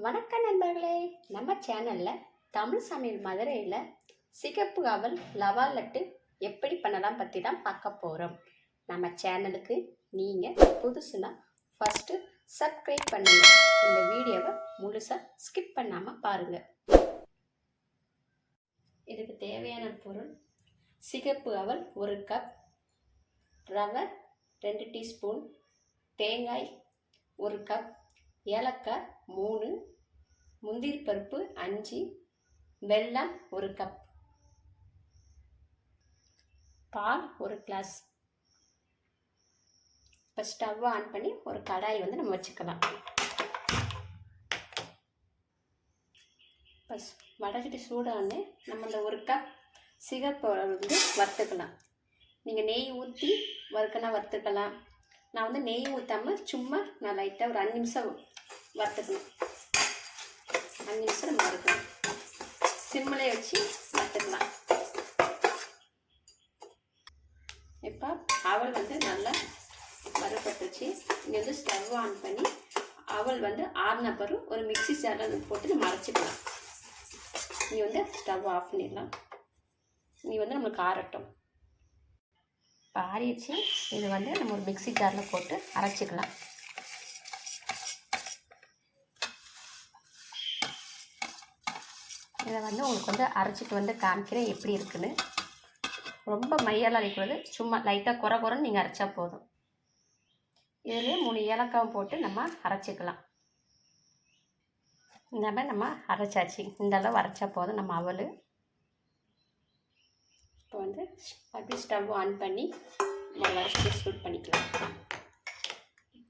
வணக்கம் நண்பர்களே, நம்ம சேனலில் தமிழ் சமையல் மதுரையில் சிகப்பு அவல் லவா லட்டு எப்படி பண்ணலாம் பற்றி தான் பார்க்க போகிறோம். நம்ம சேனலுக்கு நீங்கள் புதுசுனா ஃபஸ்ட்டு சப்ஸ்கிரைப் பண்ணுங்கள். இந்த வீடியோவை முழுசாக ஸ்கிப் பண்ணாமல் பாருங்கள். இதுக்கு தேவையான பொருள்: சிகப்பு அவல் 1 கப், ரவை 2 டீஸ்பூன், தேங்காய் 1 கப், ஏலக்காய் 3, முந்திரி பருப்பு 5, வெல்லம் 1 கப், பால் 1 கிளாஸ். இப்போ ஸ்டவ் ஆன் பண்ணி ஒரு கடாய் நம்ம வச்சுக்கலாம். இப்போ வடச்சட்டி சூடானே நம்ம இந்த 1 கப் சிகப்பு வறுத்துக்கலாம். நீங்கள் நெய் ஊற்றி வறுக்கனா வறுத்துக்கலாம். நான் நெய் ஊற்றாமல் சும்மா நான் லைட்டாக ஒரு 5 நிமிஷம் வறுத்துக்கணும். 5 நிமிஷம் நம்ம வறுக்கணும். சிம்மிலே வச்சு வறுத்துக்கலாம். இப்போ அவல் நல்லா வறுப்பட்டுச்சு. இங்கே ஸ்டவ் ஆன் பண்ணி அவல் ஆறின பிறகு ஒரு மிக்ஸி ஜாரில் போட்டு நம்ம அரைச்சிக்கலாம். நீ ஸ்டவ் ஆஃப் பண்ணிடலாம். நீ நம்மளுக்கு ஆறட்டும். இப்போ ஆறிடுச்சு. இது நம்ம ஒரு மிக்ஸி ஜாரில் போட்டு அரைச்சிக்கலாம். இதை உங்களுக்கு அரைச்சிட்டு காமிக்கிறேன் எப்படி இருக்குன்னு. ரொம்ப மையெல்லாம் அரைக்கூடாது, சும்மா லைட்டாக குறைன்னு நீங்கள் அரைச்சா போதும். இதிலே 3 ஏலக்காவும் போட்டு நம்ம அரைச்சிக்கலாம். இந்த மாதிரி நம்ம அரைச்சாச்சு. இந்த அளவு அரைச்சா போதும் நம்ம அவல். இப்போ அப்படி ஸ்டவ் ஆன் பண்ணி நம்ம வறுத்து சூட் பண்ணிக்கலாம்.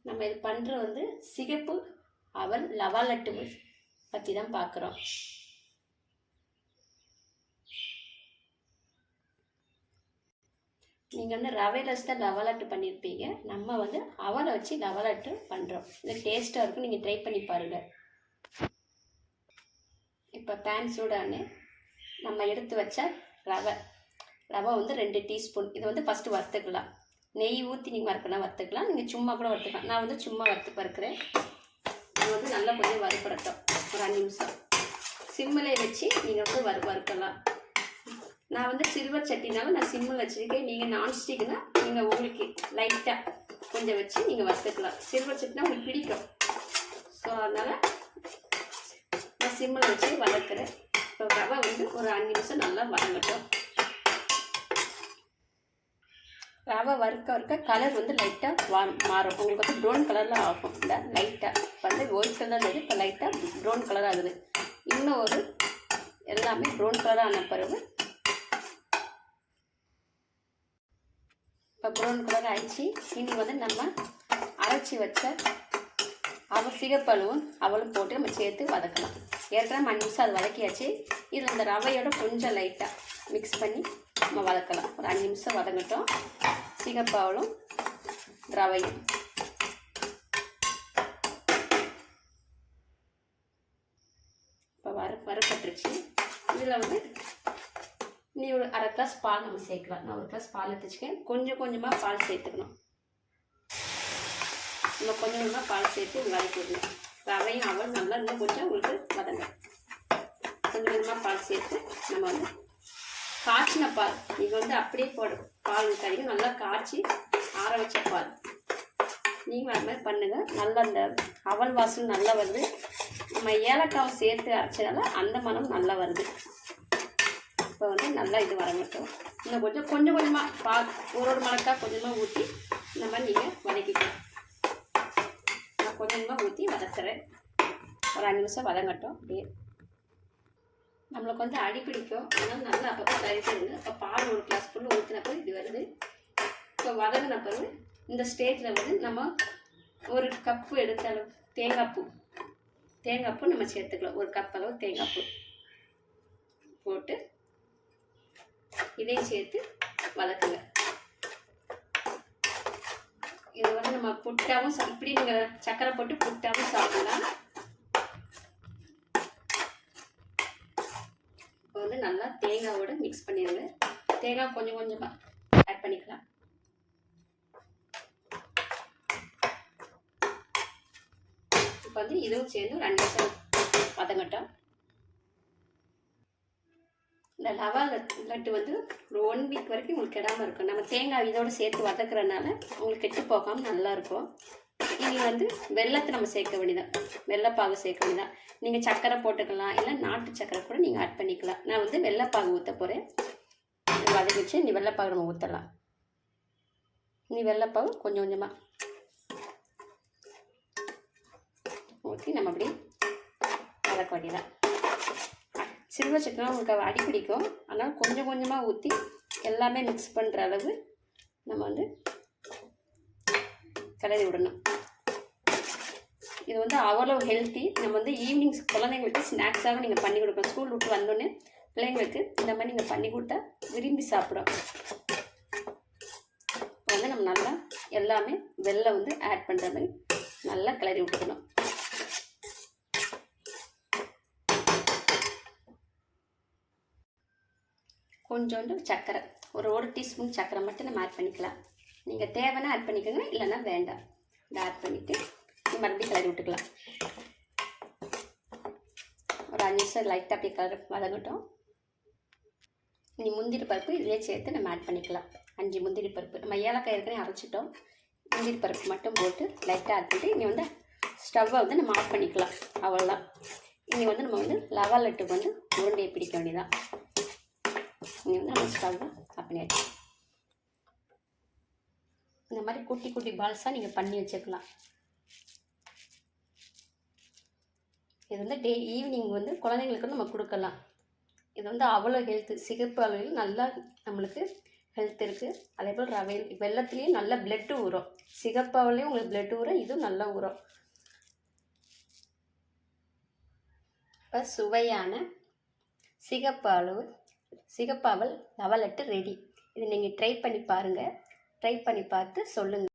நம்ம இது பண்ணுறது சிகப்பு அவல் லவா லட்டு பற்றி தான் பார்க்குறோம். நீங்கள் ரவையில் வச்சு தான் லவா லட்டு பண்ணியிருப்பீங்க. நம்ம அவலை வச்சு லவா லட்டு பண்ணுறோம். இது டேஸ்ட்டாக இருக்கும். நீங்கள் ட்ரை பண்ணி பாருங்கள். இப்போ பேன் சூடானு நம்ம எடுத்து வச்ச ரவை 2 டீஸ்பூன். இது ஃபஸ்ட்டு வறுத்துக்கலாம். நெய் ஊற்றி நீங்கள் வறுக்கலாம் வறுத்துக்கலாம். நீங்கள் சும்மா கூட வறுத்துக்கலாம். நான் சும்மா வறுக்கிறேன். இது நல்லா கொஞ்சம் வறுப்படட்டும். ஒரு 5 நிமிஷம் சிம்மில் வச்சு நீங்கள் வறுக்கலாம். நான் சில்வர் சட்டினாலும் நான் சிம்மில் வச்சுருக்கேன். நீங்கள் நான்ஸ்டிக்னா நீங்கள் உங்களுக்கு லைட்டாக கொஞ்சம் வச்சு நீங்கள் வறுத்துக்கலாம். சில்வர் சட்டினா உங்களுக்கு பிடிக்கும். ஸோ அதனால் நான் சிம்மில் வச்சு வறுக்கிறேன். இப்போ ரவை ஒரு 5 நிமிஷம் நல்லா வதங்கட்டும். ரவை வறுக்க கலர் லைட்டாக மாறும். உங்களுக்கு ப்ரௌன் கலரில் ஆகும். இந்த லைட்டாக ஒயிட் கலரில் இருக்குது. இப்போ லைட்டாக ப்ரௌன் கலர் ஆகுது. இன்னும் எல்லாமே ப்ரௌன் கலராக ஆன பிறகு இப்போ ப்ரௌன் கலர் ஆயிடுச்சு. இனி நம்ம அரைச்சி வச்ச சிகப்பழுவும் அவளும் போட்டு நம்ம சேர்த்து வதக்கலாம். ஏற்கனவே 5 நிமிஷம் அது வதக்கியாச்சு. இதில் இந்த ரவையோட கொஞ்சம் லைட்டாக மிக்ஸ் பண்ணி நம்ம வதக்கலாம். ஒரு 5 நிமிஷம் வதங்கட்டும். சிகப்பாவலும் ரவையும் இப்போ வறுப்பட்டுருச்சு. இதில் நீ ஒரு 1/2 கிளாஸ் பால் நம்ம சேர்க்கலாம். நான் 1 கிளாஸ் பால் எடுத்துச்சுக்கேன். கொஞ்சம் கொஞ்சமாக பால் சேர்த்துக்கணும். நம்ம கொஞ்சம் கொஞ்சமாக பால் சேர்த்து வதக்கி விடணும். ரவையும் அவல் நல்லா இன்னும் கொஞ்சம் உங்களுக்கு வதங்க. கொஞ்சம் கொஞ்சமாக பால் சேர்த்து நம்ம காய்ச்சின பால். நீங்கள் அப்படியே பால் ஊற்றாதீங்க. நல்லா காய்ச்சி ஆற வச்ச பால். நீங்கள் அது மாதிரி பண்ணுங்கள். நல்லா அந்த அவல் வாசனை நல்லா வருது. நம்ம ஏலக்காவை சேர்த்து அரைச்சதால அந்த மனம் நல்லா வருது. இப்போ நல்லா இது வரங்கட்டும். இன்னும் கொஞ்சம் கொஞ்சமாக பால் ஒரு மணக்காய் கொஞ்சமாக ஊற்றி இந்த மாதிரி நீங்கள் வதக்கிக்கலாம். நான் கொஞ்சமாக ஊற்றி வதக்குறேன். ஒரு 5 நிமிஷம் வதங்கட்டும். அப்படியே நம்மளுக்கு அடி பிடிக்கும். அதனால் நல்லா அப்பப்போ தரிசிடுங்க. இப்போ பால் 1 கிளாஸ் ஃபுல்லு ஊற்றினப்போ இது வருது. இப்போ வதங்கின பிறகு இந்த ஸ்டேஜில் நம்ம 1 கப்பு எடுத்த அளவு தேங்காய் பூ நம்ம சேர்த்துக்கலாம். 1 கப் அளவு தேங்காய் பூ போட்டு இதையும் சேர்த்து வதக்குங்க. இது நம்ம புட்டாவும் இப்படி நீங்கள் சக்கரை போட்டு புட்டாவும் சாப்பிடலாம். இப்போ நல்லா தேங்காயோட மிக்ஸ் பண்ணிடுங்க. தேங்காய் கொஞ்சம் கொஞ்சமாக ஆட் பண்ணிக்கலாம். இப்போ இதுவும் சேர்ந்து ஒரு 2 நிமிஷம் வதங்கட்டும். இந்த லவா லட்டு வந்து ஒரு 1 வீக் வரைக்கும் உங்களுக்கு கெடாமல் இருக்கும். நம்ம தேங்காய் இதோடு சேர்த்து வதக்குறதுனால உங்களுக்கு கெட்டு போகாமல் நல்லாயிருக்கும். இனி வந்து வெல்லத்தை நம்ம சேர்க்க வேண்டியதான், வெள்ளைப்பாகு சேர்க்க வேண்டியதான். நீங்கள் சர்க்கரை போட்டுக்கலாம், இல்லை நாட்டு சர்க்கரை கூட நீங்கள் ஆட் பண்ணிக்கலாம். நான் வந்து வெள்ளைப்பாகு ஊற்ற போகிறேன். வதக்கிச்சு நீ வெள்ளைப்பாகு நம்ம ஊற்றலாம். நீ வெள்ளைப்பாகு கொஞ்சம் கொஞ்சமாக ஊற்றி நம்ம அப்படி வதக்க வேண்டியதான். சில்வர் சக்கரை உங்களுக்கு அடி பிடிக்கும், அதனால் கொஞ்சம் கொஞ்சமாக ஊற்றி எல்லாமே மிக்ஸ் பண்ணுற அளவு நம்ம வந்து கிளறி விடணும். இது வந்து அவ்வளோ ஹெல்த்தி. நம்ம வந்து ஈவினிங்ஸ் குழந்தைங்களுக்கு ஸ்நாக்ஸாக நீங்கள் பண்ணி கொடுக்கலாம். ஸ்கூல் விட்டு வந்தோடனே பிள்ளைங்களுக்கு இந்த மாதிரி நீங்கள் பண்ணி கொடுத்தா விரும்பி சாப்பிடும். வந்து நம்ம நல்லா எல்லாமே வெல்லம் வந்து ஆட் பண்ணுற மாதிரி நல்லா கிளறி விட்டுக்கணும். கொஞ்சோண்டு சர்க்கரை, ஒரு டீஸ்பூன் சர்க்கரை மட்டும் நம்ம ஆட் பண்ணிக்கலாம். நீங்கள் தேவைன்னா ஆட் பண்ணிக்கோங்க, இல்லைன்னா வேண்டாம். இதை ஆட் பண்ணிவிட்டு மறுபடியும் கிளறி விட்டுக்கலாம். ஒரு 5 நிமிஷம் லைட்டாக அப்படியே கலர் வதங்கட்டும். இனி முந்திரி பருப்பு இதிலே சேர்த்து நம்ம ஆட் பண்ணிக்கலாம். 5 முந்திரி பருப்பு, நம்ம ஏலக்காய் ஏற்கனவே அரைச்சிட்டோம். முந்திரி பருப்பு மட்டும் போட்டு லைட்டாக ஆட் பண்ணிட்டு இனி வந்து ஸ்டவ்வை வந்து நம்ம ஆஃப் பண்ணிக்கலாம். அவ்வளோதான். இனி வந்து நம்ம வந்து லவா லட்டுக்கு வந்து உருண்டையை பிடிக்க வேண்டியதான். இனி வந்து நம்ம ஸ்டவ்வை ஆஃப் பண்ணியாச்சு. இந்த மாதிரி குட்டி குட்டி பால்ஸாக நீங்கள் பண்ணி வச்சுக்கலாம். இது வந்து ஈவினிங் வந்து குழந்தைங்களுக்கு நம்ம கொடுக்கலாம். இது வந்து அவ்வளோ ஹெல்த்து. சிகப்பு அவையில் நல்லா நம்மளுக்கு ஹெல்த் இருக்குது. அதே போல் ரவையில் வெள்ளத்துலேயும் நல்லா பிளட்டு ஊறும். சிகப்பு அவலையும் உங்களுக்கு பிளட் ஊறும், இதுவும் நல்லா ஊறும். இப்போ சுவையான சிகப்பு அவல் லவா லட்டு ரெடி. இது நீங்கள் ட்ரை பண்ணி பாருங்கள். ட்ரை பண்ணி பார்த்து சொல்லுங்கள்.